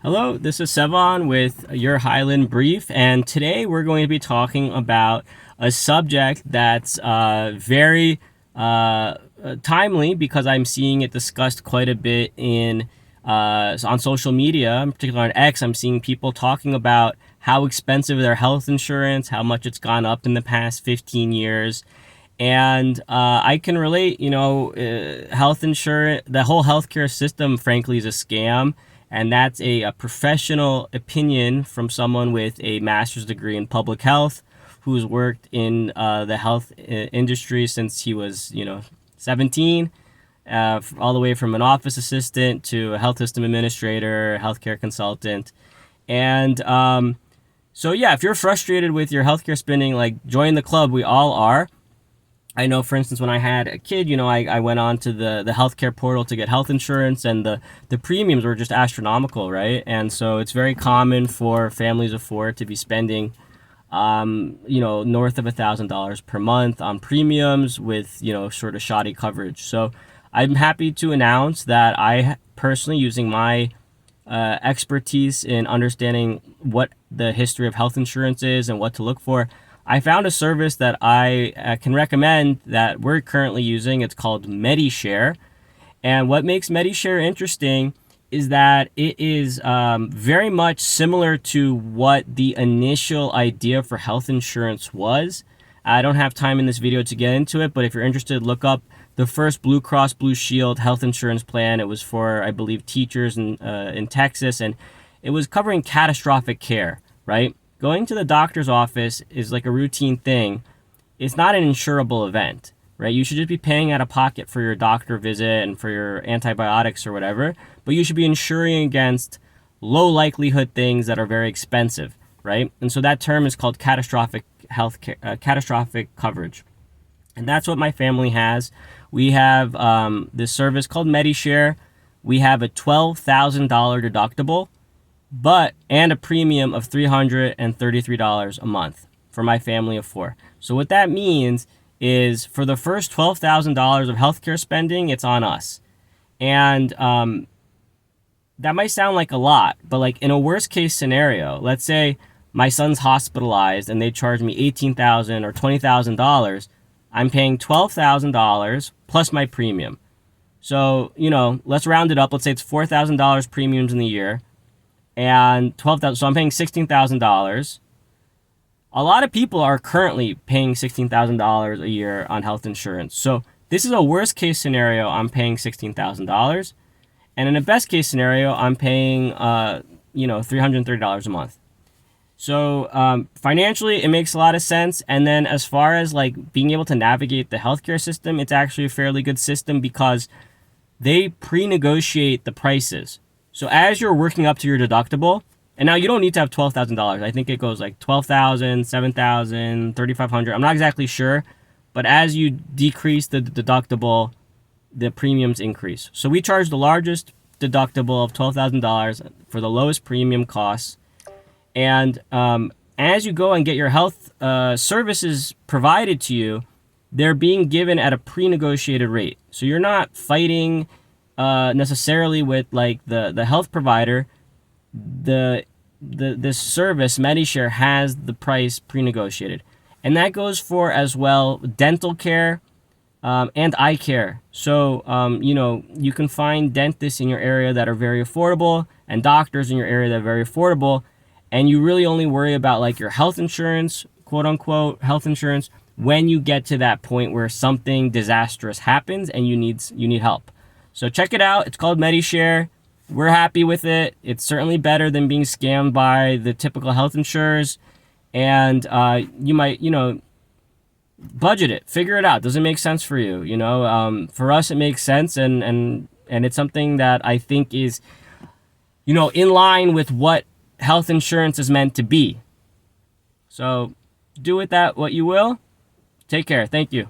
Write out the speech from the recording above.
Hello, this is Sevon with your Hyeland Brief, and today we're going to be talking about a subject that's very timely because I'm seeing it discussed quite a bit on social media, in particular on X. I'm seeing people talking about how expensive their health insurance, how much it's gone up in the past 15 years. And I can relate, health insurance, the whole healthcare system, frankly, is a scam. And that's a professional opinion from someone with a master's degree in public health who's worked in the health industry since he was, 17, all the way from an office assistant to a health system administrator, healthcare consultant. And so, yeah, if you're frustrated with your healthcare spending, like, join the club. We all are. I know, for instance, when I had a kid, I went on to the healthcare portal to get health insurance, and the premiums were just astronomical, right? And so it's very common for families of four to be spending, north of $1,000 per month on premiums with, sort of shoddy coverage. So I'm happy to announce that I personally, using my expertise in understanding what the history of health insurance is and what to look for, I found a service that I can recommend that we're currently using. It's called Medishare. And what makes Medishare interesting is that it is very much similar to what the initial idea for health insurance was. I don't have time in this video to get into it, but if you're interested, look up the first Blue Cross Blue Shield health insurance plan. It was for, I believe, teachers in Texas, and it was covering catastrophic care, right? Going to the doctor's office is like a routine thing. It's not an insurable event, right? You should just be paying out of pocket for your doctor visit and for your antibiotics or whatever, but you should be insuring against low likelihood things that are very expensive, right? And so that term is called catastrophic catastrophic coverage. And that's what my family has. We have this service called Medishare. We have a $12,000 deductible, and a premium of $333 a month for my family of four. So what that means is for the first $12,000 of healthcare spending, it's on us. And that might sound like a lot, but like in a worst case scenario, let's say my son's hospitalized and they charge me $18,000 or $20,000, I'm paying $12,000 plus my premium. So, let's round it up. Let's say it's $4,000 premiums in the year. And $12,000, so I'm paying $16,000. A lot of people are currently paying $16,000 a year on health insurance. So this is a worst case scenario. I'm paying $16,000, and in a best case scenario, I'm paying $330 a month. So financially, it makes a lot of sense. And then as far as like being able to navigate the healthcare system, it's actually a fairly good system because they pre-negotiate the prices. So as you're working up to your deductible, and now you don't need to have $12,000. I think it goes like $12,000, $7,000, $3,500. I'm not exactly sure, but as you decrease the deductible, the premiums increase. So we charge the largest deductible of $12,000 for the lowest premium costs. And as you go and get your health services provided to you, they're being given at a pre-negotiated rate. So you're not fighting necessarily with like the health provider. This service Medishare has the price pre-negotiated, and that goes for as well dental care and eye care. So you can find dentists in your area that are very affordable and doctors in your area that are very affordable, and you really only worry about like your health insurance, quote unquote health insurance, when you get to that point where something disastrous happens and you need help. So check it out. It's called Medishare. We're happy with it. It's certainly better than being scammed by the typical health insurers. And you might, budget it. Figure it out. Does it make sense for you? For us, it makes sense. And it's something that I think is, in line with what health insurance is meant to be. So do with that what you will. Take care. Thank you.